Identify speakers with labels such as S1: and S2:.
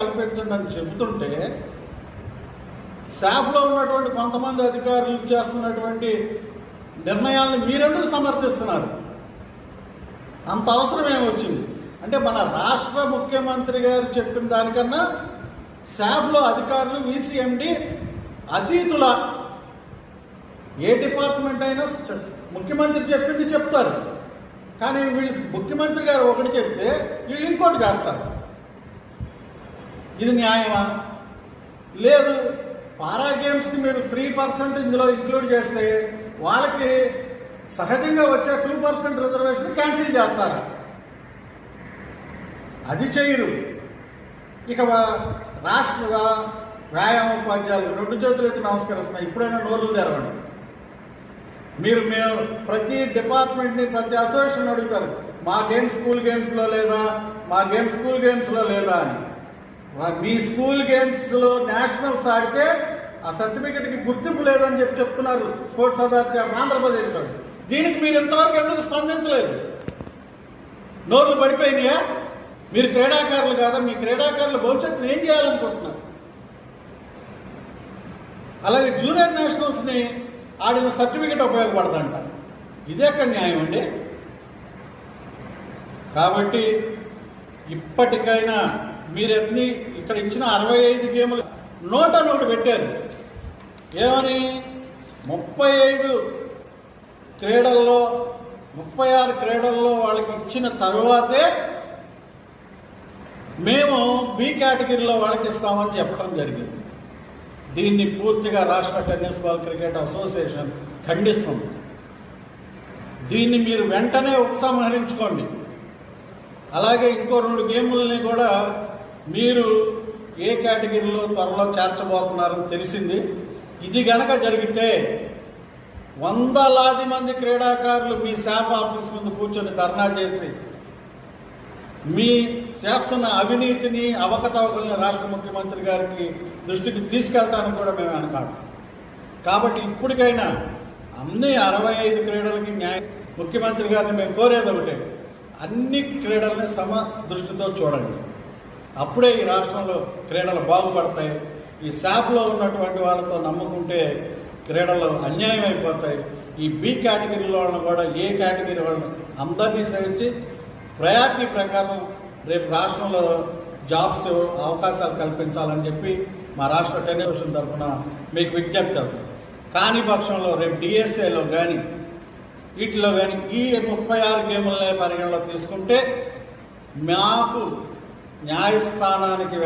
S1: కల్పించండి అని చెబుతుంటే శాఫ్లో ఉన్నటువంటి కొంతమంది అధికారులు చేస్తున్నటువంటి నిర్ణయాలను మీరెందుకు సమర్థిస్తున్నారు? అంత అవసరం ఏమొచ్చింది అంటే మన రాష్ట్ర ముఖ్యమంత్రి గారు చెప్పిన దానికన్నా శాఫ్లో అధికారులు VCMD అతీతుల. ఏ డిపార్ట్మెంట్ అయినా ముఖ్యమంత్రి చెప్పింది చెప్తారు, కానీ వీళ్ళు ముఖ్యమంత్రి గారు ఒకటి చెప్తే వీళ్ళు ఇంకోటి చేస్తారు. ఇది న్యాయమా? లేదు. పారా గేమ్స్కి మీరు 3% ఇందులో ఇంక్లూడ్ చేస్తే వాళ్ళకి సహజంగా వచ్చే 2% రిజర్వేషన్ క్యాన్సిల్ చేస్తారా? అది చేయరు. ఇక రాష్ట్ర వ్యాయామ ఉపాధ్యాయులు 2 చేతులు ఎత్తి నమస్కరిస్తున్నాయి. ఇప్పుడైనా నోరులు తెరవండి. మేము ప్రతి డిపార్ట్మెంట్ని ప్రతి అసోసియేషన్ అడుగుతారు, మా గేమ్ స్కూల్ గేమ్స్లో లేదా, మా గేమ్ స్కూల్ గేమ్స్లో లేదా అని. మీ స్కూల్ గేమ్స్లో నేషనల్స్ ఆడితే ఆ సర్టిఫికెట్కి గుర్తింపు లేదని చెప్తున్నారు స్పోర్ట్స్ అథారిటీ ఆఫ్ ఆంధ్రప్రదేశ్లో. దీనికి మీరు ఇంతవరకు ఎందుకు స్పందించలేదు? నోర్లు పడిపోయినాయా? మీరు క్రీడాకారులు కాదా? మీ క్రీడాకారుల భవిష్యత్తును ఏం చేయాలనుకుంటున్నారు? అలాగే జూనియర్ నేషనల్స్ని ఆడిన సర్టిఫికెట్ ఉపయోగపడదంట. ఇదే ఎక్కడ న్యాయం అండి? కాబట్టి ఇప్పటికైనా మీరన్నీ ఇక్కడ ఇచ్చిన 65 గేములు నోట్ అని ఒకటి పెట్టారు. ఏమని? 35 క్రీడల్లో 36 క్రీడల్లో వాళ్ళకి ఇచ్చిన తరువాతే మేము B కేటగిరీలో వాళ్ళకి ఇస్తామని చెప్పడం జరిగింది. దీన్ని పూర్తిగా రాష్ట్ర టెన్నిస్ బాల్ క్రికెట్ అసోసియేషన్ ఖండిస్తుంది. దీన్ని మీరు వెంటనే ఉపసంహరించుకోండి. అలాగే ఇంకో 2 గేములని కూడా మీరు ఏ కేటగిరీలో త్వరలో చేర్చబోతున్నారని తెలిసింది. ఇది గనక జరిగితే వందలాది మంది క్రీడాకారులు మీ శాఫ్ ఆఫీస్ ముందు కూర్చొని ధర్నా చేసి మీ చేస్తున్న అవినీతిని, అవకతవకల్ని రాష్ట్ర ముఖ్యమంత్రి గారికి దృష్టికి తీసుకెళ్ళడానికి కూడా మేము అనుకోము. కాబట్టి ఇప్పటికైనా అన్ని 65 క్రీడలకి ముఖ్యమంత్రి గారిని మేము కోరేది ఒకటే, అన్ని క్రీడల్ని సమ దృష్టితో చూడండి. అప్పుడే ఈ రాష్ట్రంలో క్రీడలు బాగుపడతాయి. ఈ శాఫ్లో ఉన్నటువంటి వాళ్ళతో నమ్ముకుంటే క్రీడలు అన్యాయం అయిపోతాయి. ఈ B కేటగిరీలో వాళ్ళని కూడా ఏ కేటగిరీ వాళ్ళని అందరినీ సేవించి ప్రయారిటీ ప్రకారం రేపు రాష్ట్రంలో జాబ్స్ అవకాశాలు కల్పించాలని చెప్పి మా రాష్ట్ర టెన్నిస్ అసోసియేషన్ తరఫున మీకు విజ్ఞప్తి చేస్తాం. కాని పక్షంలో రేపు DSAలో కానీ వీటిలో కానీ ఈ 36 గేములనే పరిగణలో తీసుకుంటే మాకు న్యాయస్థానానికి